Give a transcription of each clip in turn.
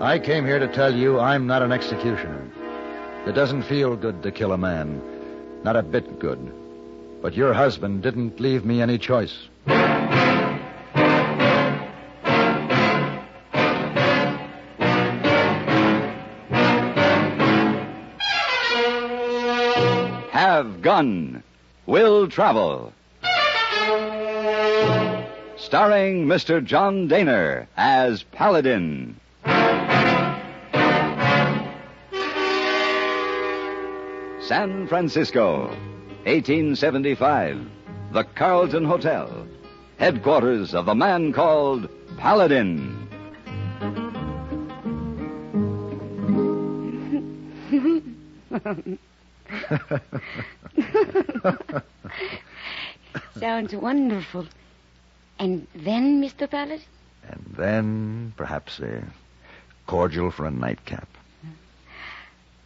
I came here to tell you I'm not an executioner. It doesn't feel good to kill a man. Not a bit good. But your husband didn't leave me any choice. Have Gun. Will Travel. Starring Mr. John Dehner as Paladin. San Francisco, 1875. The Carlton Hotel. Headquarters of the man called Paladin. Sounds wonderful. And then, Mr. Paladin? And then, perhaps a cordial for a nightcap.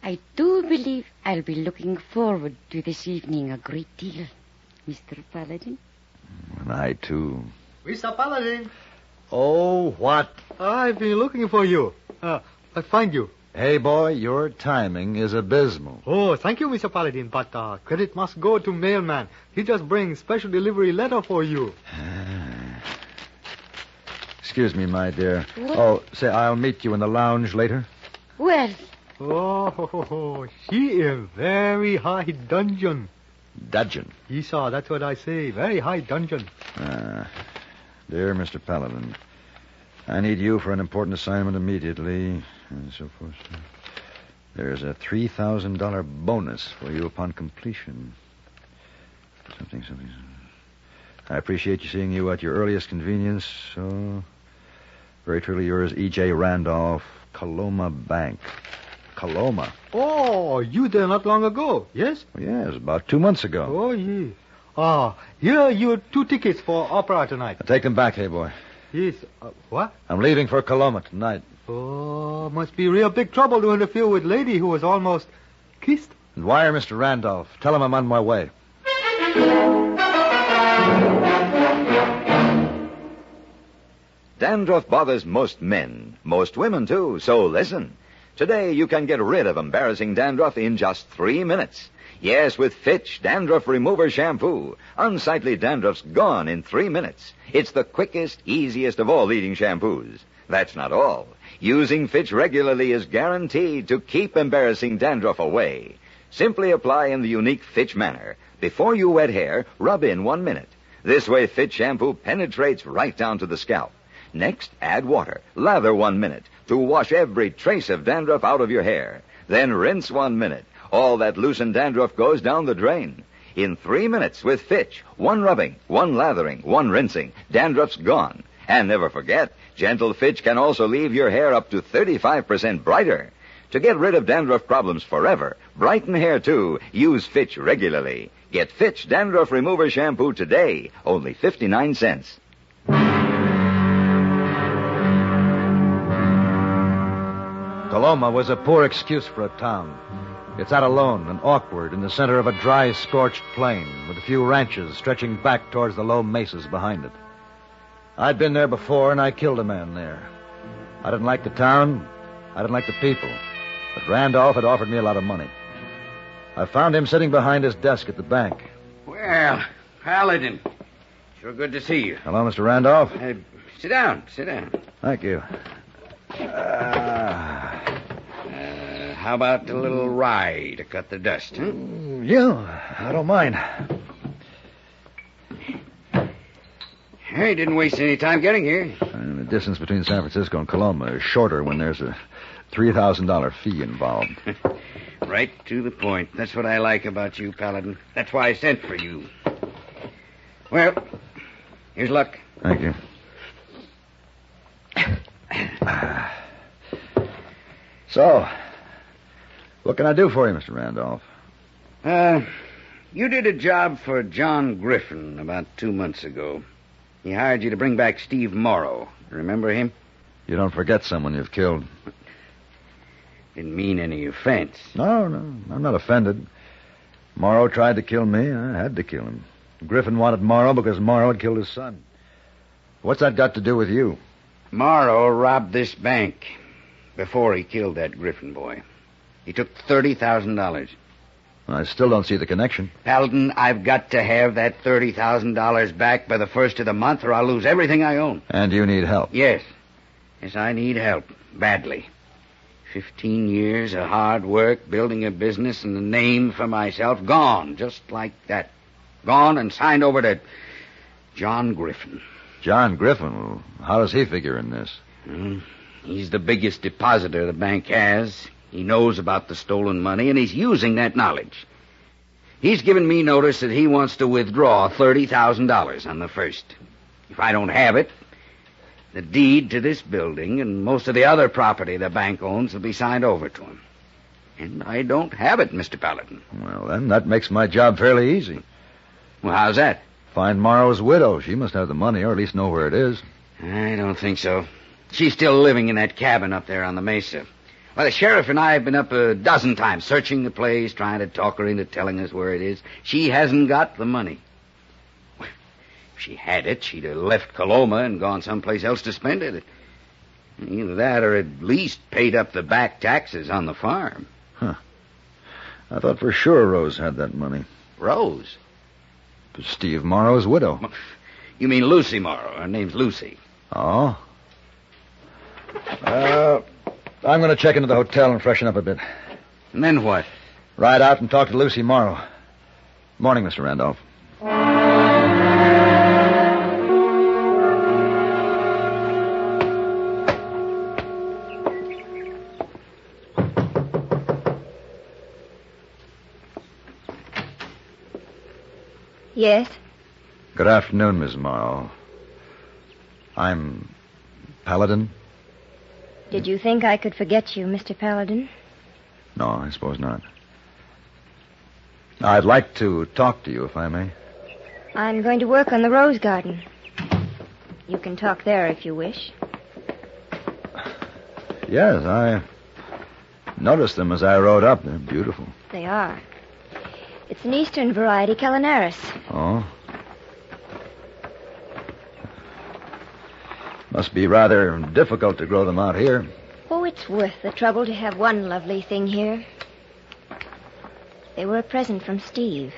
I do believe I'll be looking forward to this evening a great deal, Mr. Paladin. And I, too. Mr. Paladin. Oh, what? I've been looking for you. I find you. Hey, boy, your timing is abysmal. Oh, thank you, Mr. Paladin, but credit must go to mailman. He just brings special delivery letter for you. Excuse me, my dear. What? Oh, say, I'll meet you in the lounge later. Well, Oh, she in very high dungeon. Dudgeon. Yes, sir, that's what I say. Very high dungeon. Dear Mr. Paladin, I need you for an important assignment immediately, and so forth. There's a $3,000 bonus for you upon completion. Something. I appreciate seeing you at your earliest convenience. So, very truly yours, E.J. Randolph, Coloma Bank. Coloma. Oh, you there not long ago, yes? Yes, about 2 months ago. Oh, yes. Here your 2 tickets for opera tonight. I'll take them back, hey, boy. Yes. What? I'm leaving for Coloma tonight. Oh, must be real big trouble to interfere with lady who was almost kissed. And wire Mr. Randolph. Tell him I'm on my way. Dandruff bothers most men, most women, too, so listen. Today you can get rid of embarrassing dandruff in just 3 minutes. Yes, with Fitch Dandruff Remover Shampoo. Unsightly dandruff's gone in 3 minutes. It's the quickest, easiest of all leading shampoos. That's not all. Using Fitch regularly is guaranteed to keep embarrassing dandruff away. Simply apply in the unique Fitch manner. Before you wet hair, rub in 1 minute. This way Fitch shampoo penetrates right down to the scalp. Next, add water. Lather 1 minute to wash every trace of dandruff out of your hair. Then rinse 1 minute. All that loosened dandruff goes down the drain. In 3 minutes with Fitch, 1 rubbing, 1 lathering, 1 rinsing, dandruff's gone. And never forget, gentle Fitch can also leave your hair up to 35% brighter. To get rid of dandruff problems forever, brighten hair too, use Fitch regularly. Get Fitch Dandruff Remover Shampoo today, only 59 cents. Coloma was a poor excuse for a town. It's out alone and awkward in the center of a dry, scorched plain with a few ranches stretching back towards the low mesas behind it. I'd been there before, and I killed a man there. I didn't like the town. I didn't like the people. But Randolph had offered me a lot of money. I found him sitting behind his desk at the bank. Well, Paladin, sure good to see you. Hello, Mr. Randolph. Sit down. Thank you. How about a little rye to cut the dust, huh? Yeah, I don't mind. Hey, didn't waste any time getting here. The distance between San Francisco and Coloma is shorter when there's a $3,000 fee involved. Right to the point. That's what I like about you, Paladin. That's why I sent for you. Well, here's luck. Thank you. So, what can I do for you, Mr. Randolph? You did a job for John Griffin about 2 months ago. He hired you to bring back Steve Morrow. Remember him? You don't forget someone you've killed. Didn't mean any offense. No, I'm not offended. Morrow tried to kill me. I had to kill him. Griffin wanted Morrow because Morrow had killed his son. What's that got to do with you? Morrow robbed this bank. before he killed that Griffin boy. He took $30,000. I still don't see the connection. Paladin, I've got to have that $30,000 back by the first of the month, or I'll lose everything I own. And you need help. Yes. Yes, I need help. Badly. 15 years of hard work, building a business and a name for myself, gone, just like that. Gone and signed over to John Griffin. John Griffin? Well, how does he figure in this? He's the biggest depositor the bank has. He knows about the stolen money, and he's using that knowledge. He's given me notice that he wants to withdraw $30,000 on the 1st. If I don't have it, the deed to this building and most of the other property the bank owns will be signed over to him. And I don't have it, Mr. Paladin. Well, then, that makes my job fairly easy. Well, how's that? Find Morrow's widow. She must have the money, or at least know where it is. I don't think so. She's still living in that cabin up there on the mesa. Well, the sheriff and I have been up a dozen times searching the place, trying to talk her into telling us where it is. She hasn't got the money. If she had it, she'd have left Coloma and gone someplace else to spend it. Either that or at least paid up the back taxes on the farm. Huh. I thought for sure Rose had that money. Rose? Steve Morrow's widow. You mean Lucy Morrow. Her name's Lucy. Oh? I'm going to check into the hotel and freshen up a bit. And then what? Ride out and talk to Lucy Morrow. Morning, Mr. Randolph. Yes? Good afternoon, Miss Morrow. I'm Paladin. Did you think I could forget you, Mr. Paladin? No, I suppose not. I'd like to talk to you, if I may. I'm going to work on the rose garden. You can talk there if you wish. Yes, I noticed them as I rode up. They're beautiful. They are. It's an eastern variety, Calinaris. Oh? Must be rather difficult to grow them out here. Oh, it's worth the trouble to have one lovely thing here. They were a present from Steve.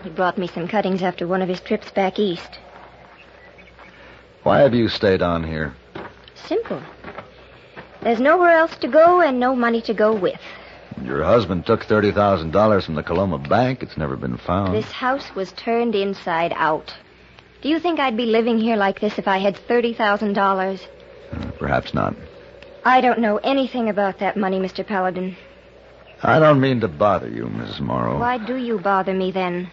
He brought me some cuttings after one of his trips back east. Why have you stayed on here? Simple. There's nowhere else to go and no money to go with. Your husband took $30,000 from the Coloma Bank. It's never been found. This house was turned inside out. Do you think I'd be living here like this if I had $30,000? Perhaps not. I don't know anything about that money, Mr. Paladin. I don't mean to bother you, Mrs. Morrow. Why do you bother me then?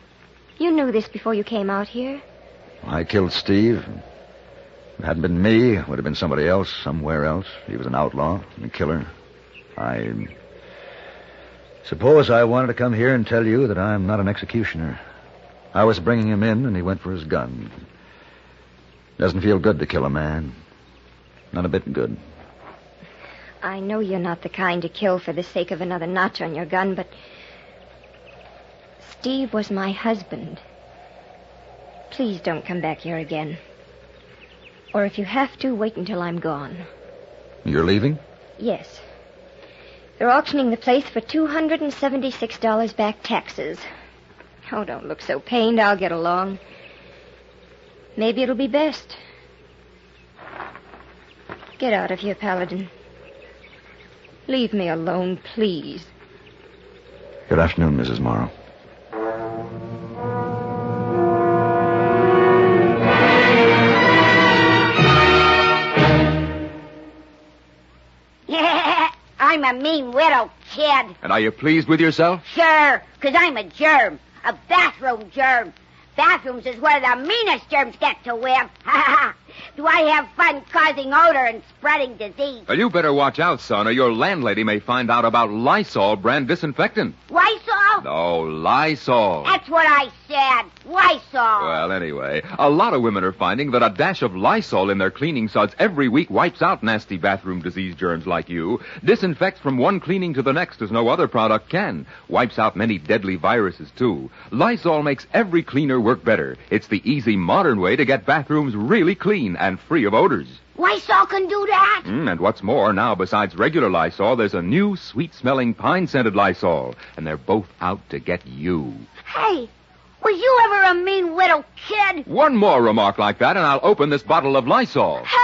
You knew this before you came out here. I killed Steve. If it hadn't been me, it would have been somebody else, somewhere else. He was an outlaw, a killer. I suppose I wanted to come here and tell you that I'm not an executioner. I was bringing him in, and he went for his gun. Doesn't feel good to kill a man. Not a bit good. I know you're not the kind to kill for the sake of another notch on your gun, but Steve was my husband. Please don't come back here again. Or if you have to, wait until I'm gone. You're leaving? Yes. They're auctioning the place for $276 back taxes. Oh, don't look so pained. I'll get along. Maybe it'll be best. Get out of here, Paladin. Leave me alone, please. Good afternoon, Mrs. Morrow. I'm a mean widow, kid. And are you pleased with yourself? Sure, 'cause I'm a germ. A bathroom germ. Bathrooms is where the meanest germs get to live. Do I have fun causing odor and spreading disease? Well, you better watch out, son, or your landlady may find out about Lysol brand disinfectant. Lysol? No, Lysol. That's what I said. Lysol. Well, anyway, a lot of women are finding that a dash of Lysol in their cleaning suds every week wipes out nasty bathroom disease germs like you, disinfects from one cleaning to the next as no other product can, wipes out many deadly viruses, too. Lysol makes every cleaner work better. It's the easy, modern way to get bathrooms really clean and free of odors. Lysol can do that? And what's more, now besides regular Lysol, there's a new sweet-smelling pine-scented Lysol, and they're both out to get you. Hey, was you ever a mean little kid? One more remark like that, and I'll open this bottle of Lysol. Help!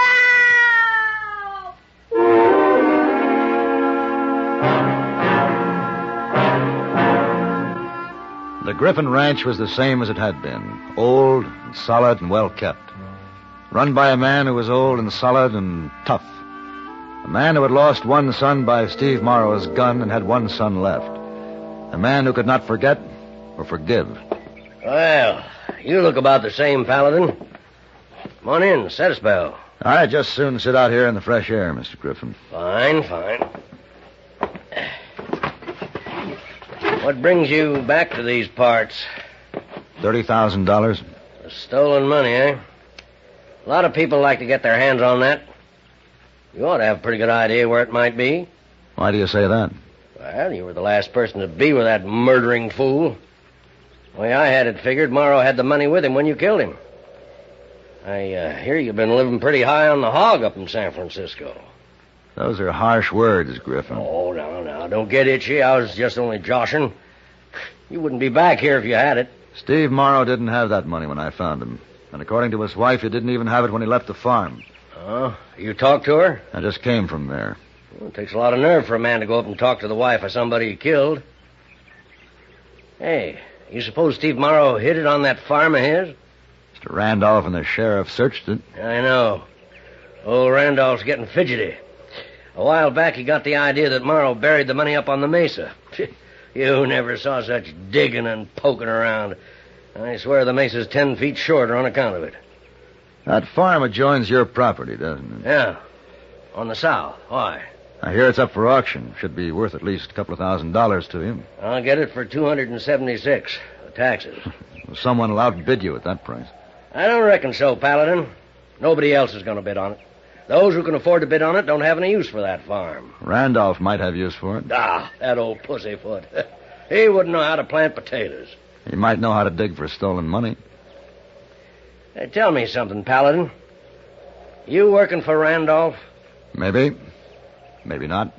The Griffin Ranch was the same as it had been, old and solid and well kept. Run by a man who was old and solid and tough. A man who had lost one son by Steve Morrow's gun and had one son left. A man who could not forget or forgive. Well, you look about the same, Paladin. Come on in, set a spell. I'd just soon sit out here in the fresh air, Mr. Griffin. Fine. What brings you back to these parts? $30,000. The stolen money, eh? A lot of people like to get their hands on that. You ought to have a pretty good idea where it might be. Why do you say that? Well, you were the last person to be with that murdering fool. The way I had it figured, Morrow had the money with him when you killed him. I hear you've been living pretty high on the hog up in San Francisco. Those are harsh words, Griffin. Oh, now, don't get itchy. I was just only joshing. You wouldn't be back here if you had it. Steve Morrow didn't have that money when I found him. And according to his wife, he didn't even have it when he left the farm. Oh, you talked to her? I just came from there. Well, it takes a lot of nerve for a man to go up and talk to the wife of somebody he killed. Hey, you suppose Steve Morrow hid it on that farm of his? Mr. Randolph and the sheriff searched it. I know. Old Randolph's getting fidgety. A while back, he got the idea that Morrow buried the money up on the mesa. You never saw such digging and poking around. I swear the mesa's 10 feet shorter on account of it. That farm adjoins your property, doesn't it? Yeah. On the south. Why? I hear it's up for auction. Should be worth at least a couple of $1,000s to you. I'll get it for $276. The taxes. Someone will outbid you at that price. I don't reckon so, Paladin. Nobody else is going to bid on it. Those who can afford to bid on it don't have any use for that farm. Randolph might have use for it. That old pussyfoot. He wouldn't know how to plant potatoes. He might know how to dig for stolen money. Hey, tell me something, Paladin. You working for Randolph? Maybe. Maybe not.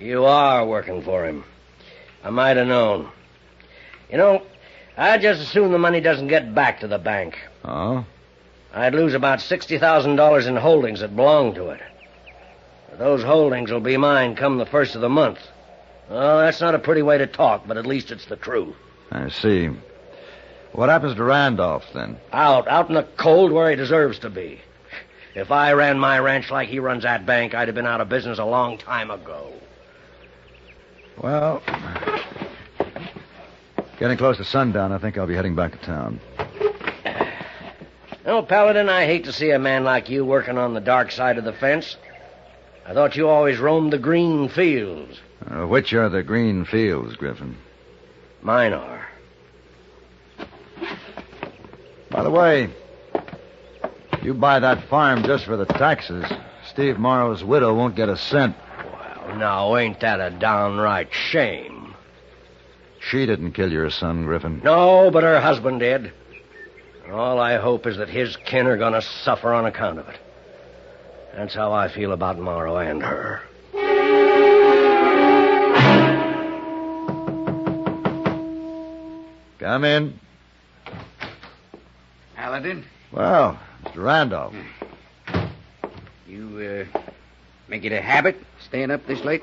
You are working for him. I might have known. You know, I'd just assume the money doesn't get back to the bank. Oh? I'd lose about $60,000 in holdings that belong to it. Those holdings will be mine come the first of the month. Oh, that's not a pretty way to talk, but at least it's the truth. I see. What happens to Randolph, then? Out in the cold where he deserves to be. If I ran my ranch like he runs that bank, I'd have been out of business a long time ago. Well, getting close to sundown, I think I'll be heading back to town. No, Paladin, I hate to see a man like you working on the dark side of the fence. I thought you always roamed the green fields. Which are the green fields, Griffin? Mine are. By the way, you buy that farm just for the taxes. Steve Morrow's widow won't get a cent. Well, now, ain't that a downright shame? She didn't kill your son, Griffin. No, but her husband did. And all I hope is that his kin are going to suffer on account of it. That's how I feel about Morrow and her. Come in. Paladin? Well, Mr. Randolph. You, make it a habit, staying up this late?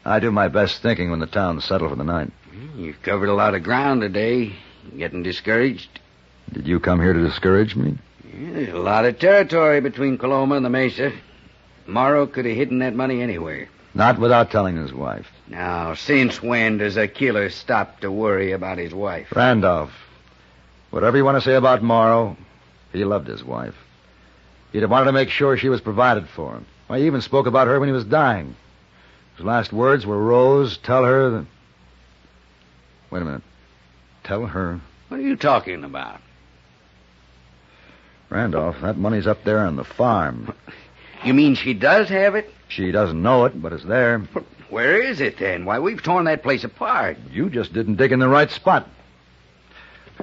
I do my best thinking when the town's settled for the night. You've covered a lot of ground today. Getting discouraged? Did you come here to discourage me? Yeah, there's a lot of territory between Coloma and the Mesa. Morrow could have hidden that money anywhere. Not without telling his wife. Now, since when does a killer stop to worry about his wife? Randolph, whatever you want to say about Morrow, he loved his wife. He'd have wanted to make sure she was provided for him. Why, he even spoke about her when he was dying. His last words were, Rose, tell her that... Wait a minute. Tell her... What are you talking about? Randolph, that money's up there on the farm. You mean she does have it? She doesn't know it, but it's there. Where is it, then? Why, we've torn that place apart. You just didn't dig in the right spot.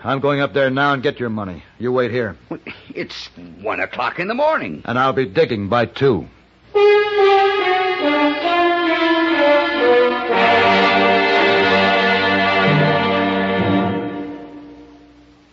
I'm going up there now and get your money. You wait here. It's 1 o'clock in the morning. And I'll be digging by 2.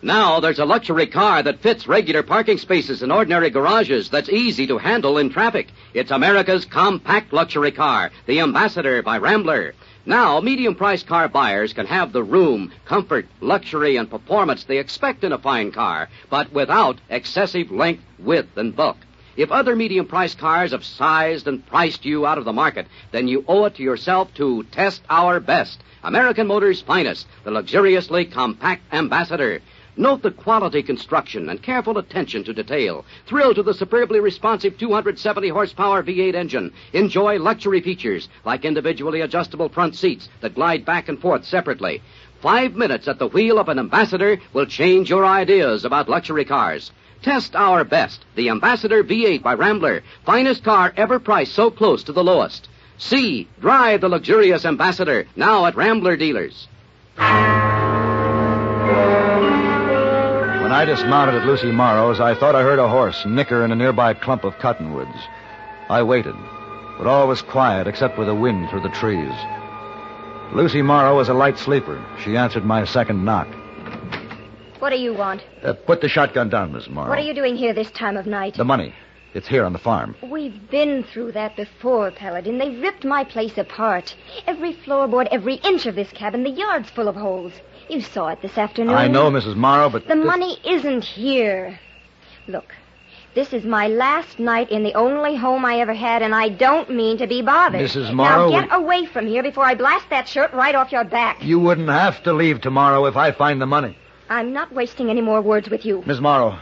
Now there's a luxury car that fits regular parking spaces in ordinary garages that's easy to handle in traffic. It's America's compact luxury car, the Ambassador by Rambler. Now, medium-priced car buyers can have the room, comfort, luxury, and performance they expect in a fine car, but without excessive length, width, and bulk. If other medium-priced cars have sized and priced you out of the market, then you owe it to yourself to test our best. American Motors' finest, the luxuriously compact Ambassador. Note the quality construction and careful attention to detail. Thrill to the superbly responsive 270-horsepower V8 engine. Enjoy luxury features like individually adjustable front seats that glide back and forth separately. 5 minutes at the wheel of an Ambassador will change your ideas about luxury cars. Test our best, the Ambassador V8 by Rambler. Finest car ever priced so close to the lowest. See, drive the luxurious Ambassador, now at Rambler dealers. When I dismounted at Lucy Morrow's, I thought I heard a horse nicker in a nearby clump of cottonwoods. I waited, but all was quiet except for the wind through the trees. Lucy Morrow was a light sleeper. She answered my second knock. What do you want? Put the shotgun down, Miss Morrow. What are you doing here this time of night? The money. It's here on the farm. We've been through that before, Paladin. They ripped my place apart. Every floorboard, every inch of this cabin, the yard's full of holes. You saw it this afternoon. I know, Mrs. Morrow, but... The money isn't here. Look, this is my last night in the only home I ever had, and I don't mean to be bothered. Mrs. Morrow... Now get away from here before I blast that shirt right off your back. You wouldn't have to leave tomorrow if I find the money. I'm not wasting any more words with you. Miss Morrow,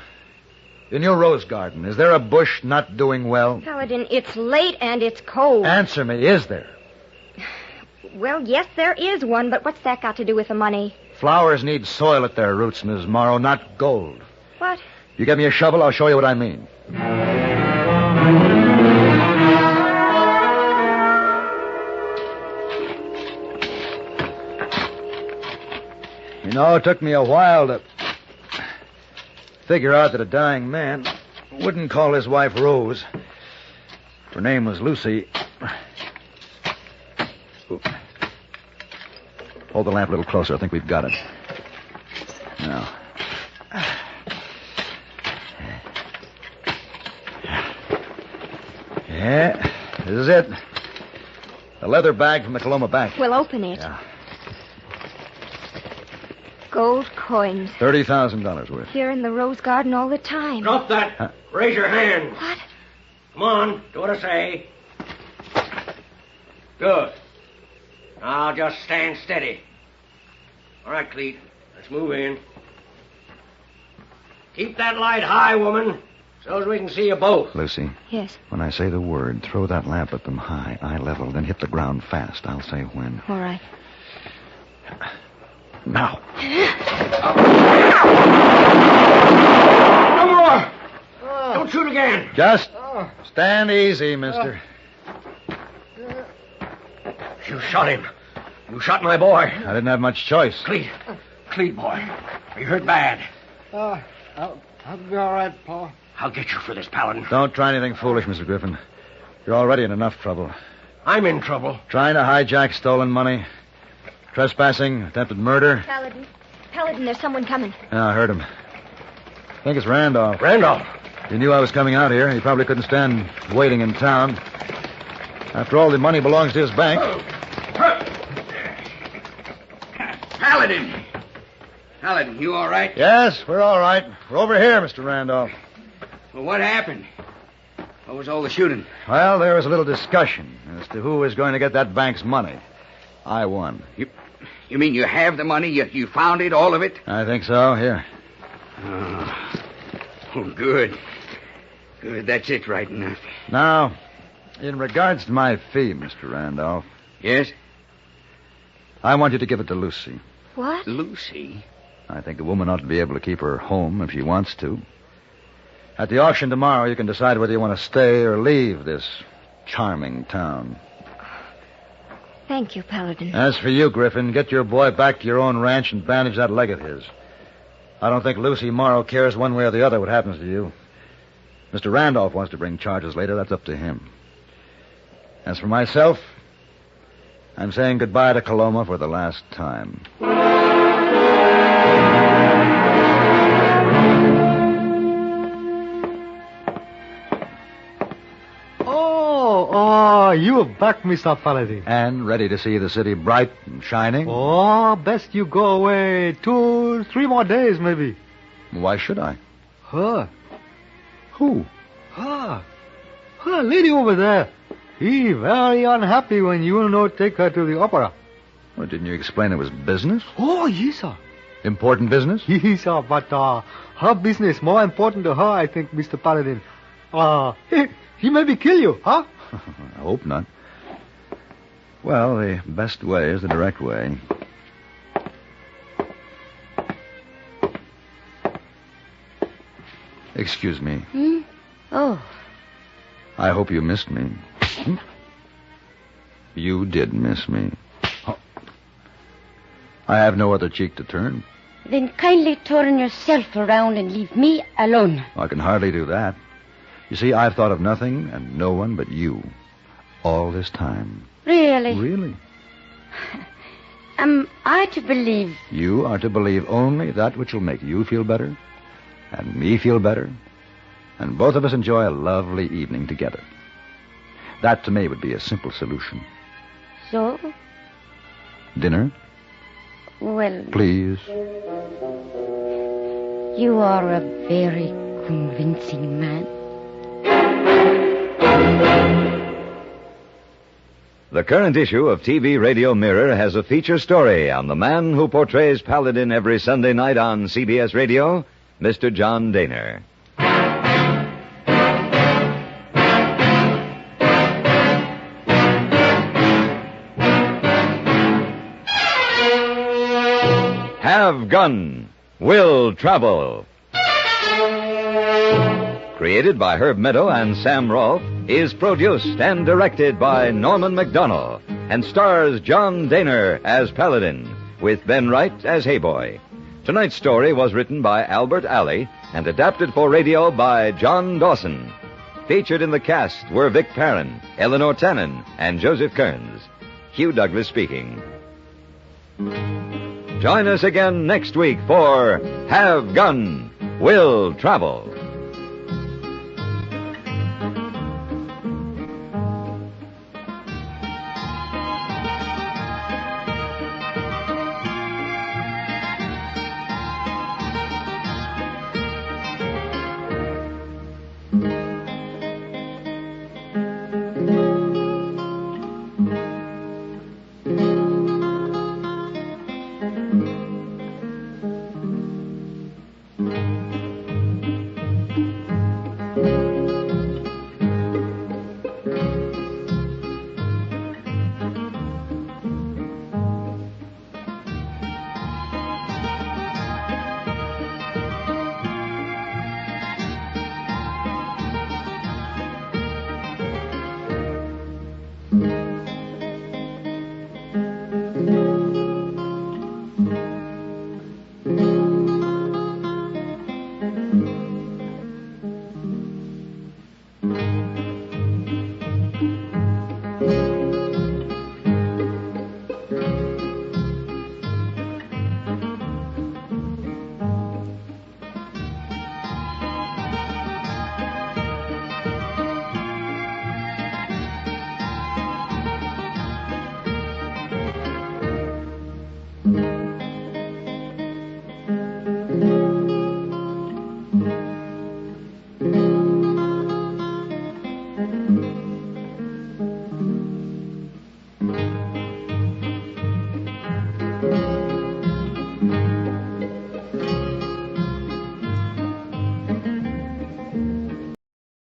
in your rose garden, is there a bush not doing well? Paladin, it's late and it's cold. Answer me, is there? Well, yes, there is one, but what's that got to do with the money? Flowers need soil at their roots, Miss Morrow, not gold. What? You get me a shovel, I'll show you what I mean. You know, it took me a while to figure out that a dying man wouldn't call his wife Rose. Her name was Lucy. Hold the lamp a little closer. I think we've got it. Now. Yeah, this is it. A leather bag from the Coloma Bank. We'll open it. Yeah. Gold coins. $30,000 worth. Here in the rose garden all the time. Drop that. Huh? Raise your hand. What? Come on, do what I say. Good. Now just stand steady. All right, Cleet. Let's move in. Keep that light high, woman, so as we can see you both. Lucy. Yes. When I say the word, throw that lamp at them high, eye level, then hit the ground fast. I'll say when. All right. Now. No more! Don't shoot again. Just stand easy, mister. You shot him. You shot my boy. I didn't have much choice. Cleet, boy. Are you hurt bad? I'll be all right, Pa. I'll get you for this, Paladin. Don't try anything foolish, Mr. Griffin. You're already in enough trouble. I'm in trouble. Trying to hijack stolen money, trespassing, attempted murder. Paladin, there's someone coming. Yeah, I heard him. I think it's Randolph. Randolph. He knew I was coming out here. He probably couldn't stand waiting in town. After all, the money belongs to his bank. Paladin, you all right? Yes, we're all right. We're over here, Mr. Randolph. Well, what happened? What was all the shooting? Well, there was a little discussion as to who was going to get that bank's money. I won. You mean you have the money? You found it, all of it? I think so. Here. Oh, good. Good, that's it right enough. Now, in regards to my fee, Mr. Randolph. Yes? I want you to give it to Lucy. What? Lucy? I think a woman ought to be able to keep her home if she wants to. At the auction tomorrow, you can decide whether you want to stay or leave this charming town. Thank you, Paladin. As for you, Griffin, get your boy back to your own ranch and bandage that leg of his. I don't think Lucy Morrow cares one way or the other what happens to you. Mr. Randolph wants to bring charges later. That's up to him. As for myself, I'm saying goodbye to Coloma for the last time. Oh, you're back, Mr. Paladin. And ready to see the city bright and shining? Oh, best you go away 2-3 more days, maybe. Why should I? Her. Who? Her. Her lady over there. He very unhappy when you no take her to the opera. Well, didn't you explain it was business? Oh, yes, sir. Important business? Yes, sir, but her business more important to her, I think, Mr. Paladin. He maybe kill you, huh? I hope not. Well, the best way is the direct way. Excuse me. Hmm? Oh. I hope you missed me. You did miss me. Oh. I have no other cheek to turn. Then kindly turn yourself around and leave me alone. I can hardly do that. You see, I've thought of nothing and no one but you all this time. Really? Really? Am I to believe? You are to believe only that which will make you feel better and me feel better, and both of us enjoy a lovely evening together. That, to me, would be a simple solution. So? Dinner? Well... Please. You are a very convincing man. The current issue of TV Radio Mirror has a feature story on the man who portrays Paladin every Sunday night on CBS Radio, Mr. John Dehner. Have Gun, Will Travel. Created by Herb Meadow and Sam Rolfe, is produced and directed by Norman MacDonald, and stars John Dehner as Paladin, with Ben Wright as Hayboy. Tonight's story was written by Albert Alley and adapted for radio by John Dawson. Featured in the cast were Vic Perrin, Eleanor Tannen, and Joseph Kearns. Hugh Douglas speaking. Join us again next week for Have Gun, Will Travel.